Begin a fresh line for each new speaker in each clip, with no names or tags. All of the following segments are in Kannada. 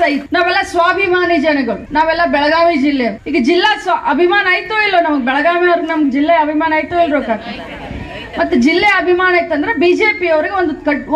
ಐತಿ. ನಾವೆಲ್ಲ ಸ್ವಾಭಿಮಾನಿ ಜನಗಳು, ನಾವೆಲ್ಲ ಬೆಳಗಾವಿ ಜಿಲ್ಲೆ. ಈಗ ಜಿಲ್ಲಾ ಅಭಿಮಾನ ಆಯ್ತೋ ಇಲ್ಲೋ ನಮಗ್ ಬೆಳಗಾವಿ ಅವ್ರಿಗೆ, ನಮ್ಗೆ ಜಿಲ್ಲೆ ಅಭಿಮಾನ ಆಯ್ತೋ ಇಲ್ರೋ ಕಾಕ? ಮತ್ತೆ ಜಿಲ್ಲೆ ಅಭಿಮಾನ ಐತಂದ್ರೆ ಬಿಜೆಪಿ ಅವರಿಗೆ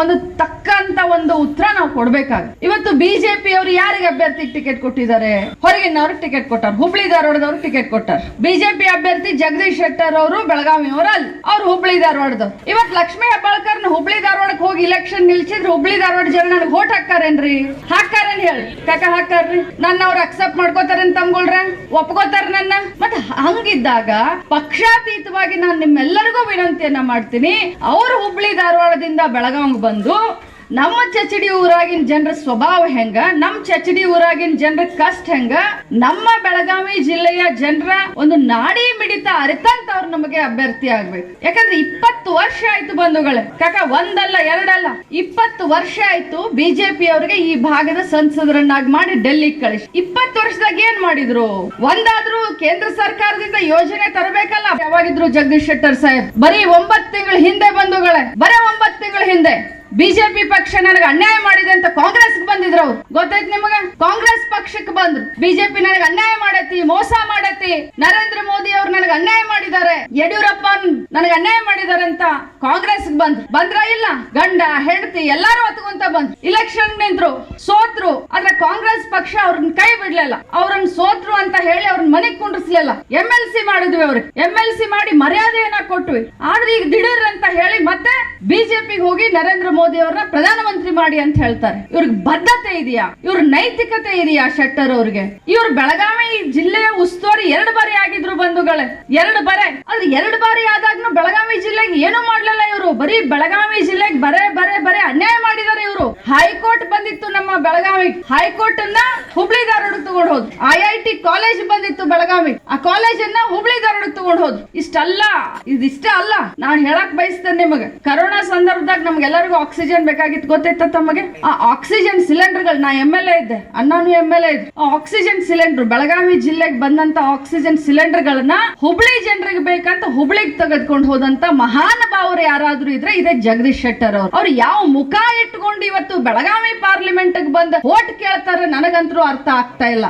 ಒಂದು ತಕ್ಕಂತ ಒಂದು ಉತ್ತರ ನಾವು ಕೊಡ್ಬೇಕಾಗ. ಇವತ್ತು ಬಿಜೆಪಿ ಅವರು ಯಾರಿಗೆ ಅಭ್ಯರ್ಥಿಗೆ ಟಿಕೆಟ್ ಕೊಟ್ಟಿದ್ದಾರೆ? ಹೊರಗಿನವ್ರಿಗೆ ಟಿಕೆಟ್ ಕೊಟ್ಟಾರ, ಹುಬ್ಳಿ ಧಾರವಾಡದವ್ರು ಟಿಕೆಟ್ ಕೊಟ್ಟಾರ. ಬಿಜೆಪಿ ಅಭ್ಯರ್ಥಿ ಜಗದೀಶ್ ಶೆಟ್ಟರ್ ಅವರು ಬೆಳಗಾವಿ ಅವರು ಅಲ್ಲ, ಅವ್ರು ಹುಬ್ಳಿ ಧಾರವಾಡದವ್ರು. ಇವತ್ತು ಲಕ್ಷ್ಮೀ ಹೆಬ್ಬಾಳ್ಕರ್ನ ಹುಬ್ಳಿ ಧಾರವಾಡಕ್ಕೆ ಹೋಗಿ ಇಲೆಕ್ಷನ್ ನಿಲ್ಸಿದ್ರೆ ಹುಬ್ಳಿ ಧಾರವಾಡ ಜನ ನನಗೆ ವೋಟ್ ಹಾಕಾರೇನ್ರಿ? ಹಾಕಾರೇನ್ ಹೇಳಿ ಕಾಕ? ಹಾಕಾರ್ರಿ. ನನ್ನ ಅವ್ರು ಅಕ್ಸೆಪ್ಟ್ ಮಾಡ್ಕೋತಾರೇನ್ ತಮ್ಗೊಳ್ರ? ಒಪ್ಕೋತಾರ ನನ್ನ? ಮತ್ತೆ ಹಂಗಿದ್ದಾಗ ಪಕ್ಷಾತೀತವಾಗಿ ನಾನು ನಿಮ್ಮೆಲ್ಲರಿಗೂ ವಿನಂತಿಯನ್ನ ಮಾಡ್ತೀನಿ, ಅವರು ಹುಬ್ಳಿ ಧಾರವಾಡದಿಂದ ಬೆಳಗಾವಿಗೆ ಬಂದು ನಮ್ಮ ಚಚಡಿ ಊರಾಗಿನ ಜನರ ಸ್ವಭಾವ ಹೆಂಗ, ನಮ್ಮ ಚಚಡಿ ಊರಾಗಿನ ಜನರ ಕಷ್ಟ ಹೆಂಗ, ನಮ್ಮ ಬೆಳಗಾವಿ ಜಿಲ್ಲೆಯ ಜನರ ಒಂದು ನಾಡಿ ಮಿಡಿತ ಅರಿತಂತ ಅವ್ರು ನಮಗೆ ಅಭ್ಯರ್ಥಿ ಆಗ್ಬೇಕು. ಯಾಕಂದ್ರೆ 20 ವರ್ಷ ಆಯ್ತು ಬಂಧುಗಳೇ ಕಾಕ, ಒಂದಲ್ಲ ಎರಡಲ್ಲ 20 ವರ್ಷ ಆಯ್ತು ಬಿಜೆಪಿ ಅವರಿಗೆ ಈ ಭಾಗದ ಸಂಸದರನ್ನಾಗಿ ಮಾಡಿ ಡೆಲ್ಲಿಗೆ ಕಳಿಸಿ. 20 ವರ್ಷದಾಗ ಏನ್ ಮಾಡಿದ್ರು? ಒಂದಾದ್ರೂ ಕೇಂದ್ರ ಸರ್ಕಾರದಿಂದ ಯೋಜನೆ ತರಬೇಕಲ್ಲ? ಯಾವಾಗಿದ್ರು ಜಗದೀಶ್ ಶೆಟ್ಟರ್ ಸಾಹೇಬ್? ಬರೀ 9 ತಿಂಗಳ ಹಿಂದೆ ಬಂಧುಗಳೇ, ಬರೀ 9 ತಿಂಗಳ ಹಿಂದೆ ಬಿಜೆಪಿ ಪಕ್ಷ ನನಗೆ ಅನ್ಯಾಯ ಮಾಡಿದೆ ಅಂತ ಕಾಂಗ್ರೆಸ್ ಬಂದಿದ್ರು. ಅವ್ರು ಗೊತ್ತೈತ್ ನಿಮಗ? ಕಾಂಗ್ರೆಸ್ ಪಕ್ಷಕ್ಕೆ ಬಂದ್ರು, ಬಿಜೆಪಿ ನನಗೆ ಅನ್ಯಾಯ ಮಾಡೈತಿ, ಮೋಸ ಮಾಡೈತಿ, ನರೇಂದ್ರ ಮೋದಿ ಅವ್ರು ನನಗೆ ಅನ್ಯಾಯ ಮಾಡಿದ್ದಾರೆ, ಯಡಿಯೂರಪ್ಪ ನನಗೆ ಅನ್ಯಾಯ ಮಾಡಿದ್ದಾರೆ ಅಂತ ಕಾಂಗ್ರೆಸ್ ಬಂದ್ರ ಇಲ್ಲ? ಗಂಡ ಹೆಂಡತಿ ಎಲ್ಲಾರು ಹೊತ್ಕೊಂತ ಬಂದ್ರು, ಇಲೆಕ್ಷನ್ ನಿಂತ್ರು, ಸೋತ್ರು. ಆದ್ರೆ ಕಾಂಗ್ರೆಸ್ ಪಕ್ಷ ಅವ್ರನ್ನ ಕೈ ಬಿಡ್ಲಿಲ್ಲ. ಅವ್ರನ್ನ ಸೋತ್ರು ಅಂತ ಹೇಳಿ ಅವ್ರನ್ನ ಮನೆಗ್ ಕುಂಡ್ರಿಸ್ಲಿಲ್ಲ. MLC ಮಾಡಿದ್ವಿ, ಅವ್ರಿಗೆ MLC ಮಾಡಿ ಮರ್ಯಾದೆಯನ್ನ ಕೊಟ್ವಿ. ಆದ್ರೆ ಈಗ ದಿಢೀರ್ ಅಂತ ಹೇಳಿ ಮತ್ತೆ ಬಿಜೆಪಿಗೆ ಹೋಗಿ ನರೇಂದ್ರ ಮೋದಿ ಅವ್ರನ್ನ ಪ್ರಧಾನಮಂತ್ರಿ ಮಾಡಿ ಅಂತ ಹೇಳ್ತಾರೆ. ಇವ್ರಿಗೆ ಬದ್ಧತೆ ಇದೆಯಾ? ಇವ್ರ ನೈತಿಕತೆ ಇದೆಯಾ ಶೆಟ್ಟರ್ ಅವ್ರಿಗೆ? ಇವ್ರು ಬೆಳಗಾವಿ ಜಿಲ್ಲೆಯ ಉಸ್ತುವಾರಿ 2 ಬಾರಿ ಆಗಿದ್ರು ಬಂಧುಗಳೇ, 2 ಬಾರಿ. ಆದ್ರೆ 2 ಬಾರಿ ಆದಾಗ್ನು ಬೆಳಗಾವಿ ಜಿಲ್ಲೆಗೆ ಏನು ಮಾಡ್ಲಿಲ್ಲ ಇವರು. ಬರೀ ಬೆಳಗಾವಿ ಜಿಲ್ಲೆಗೆ ಬರೇ ಅನ್ಯಾಯ ಮಾಡಿದ್ದಾರೆ ಇವರು. ಹೈಕೋರ್ಟ್ ಬಂದಿತ್ತು ನಮ್ಮ ಬೆಳಗಾವಿ, ಹೈಕೋರ್ಟ್ ಅನ್ನ ಹುಬ್ಳಿ ಧಾರವಾಡಕ್ಕೆ ತಗೊಂಡು ಹೋದ್ರು. IIT ಕಾಲೇಜ್ ಬಂದಿತ್ತು ಬೆಳಗಾವಿ, ಆ ಕಾಲೇಜನ್ನ ಹುಬ್ಳಿ ಧಾರವಾಡಕ್ಕೆ ತಗೊಂಡು ಹೋದ್ರು. ಇದಿಷ್ಟೇ ಅಲ್ಲ, ನಾನು ಹೇಳಕ್ ಬಯಸ್ತೇನೆ ನಿಮಗೆ, ಕರೋನಾ ಸಂದರ್ಭದಾಗ ನಮ್ಗೆಲ್ಲರಿಗೂ ಆಕ್ಸಿಜನ್ ಬೇಕಾಗಿತ್ತು, ಗೊತ್ತೈತ ತಮಗೆ? ಆ ಆಕ್ಸಿಜನ್ ಸಿಲಿಂಡರ್ಗಳು, ನಾ MLA ಇದ್ದೆ, ಅಣ್ಣಾನು MLA ಇದ್ದೆ. ಆ ಆಕ್ಸಿಜನ್ ಸಿಲಿಂಡರ್ ಬೆಳಗಾವಿ ಜಿಲ್ಲೆಗೆ ಬಂದಂತ ಆಕ್ಸಿಜನ್ ಸಿಲಿಂಡರ್ ಗಳನ್ನ ಹುಬ್ಳಿ ಜನರಿಗೆ ಬೇಕಂತ ಹುಬ್ಳಿಗೆ ತೆಗೆದುಕೊಂಡು ಹೋದಂತ ಮಹಾನುಭಾವರು ಯಾರಾದ್ರೂ ಇದ್ರೆ ಇದೇ ಜಗದೀಶ್ ಶೆಟ್ಟರ್ ಅವರು. ಅವ್ರು ಯಾವ ಮುಖ ಇಟ್ಕೊಂಡು ಇವತ್ತು ಬೆಳಗಾವಿ ಪಾರ್ಲಿಮೆಂಟ್ ಬಂದ ವೋಟ್ ಕೇಳ್ತಾರೆ ನನಗಂತರೂ ಅರ್ಥ ಆಗ್ತಾ ಇಲ್ಲ.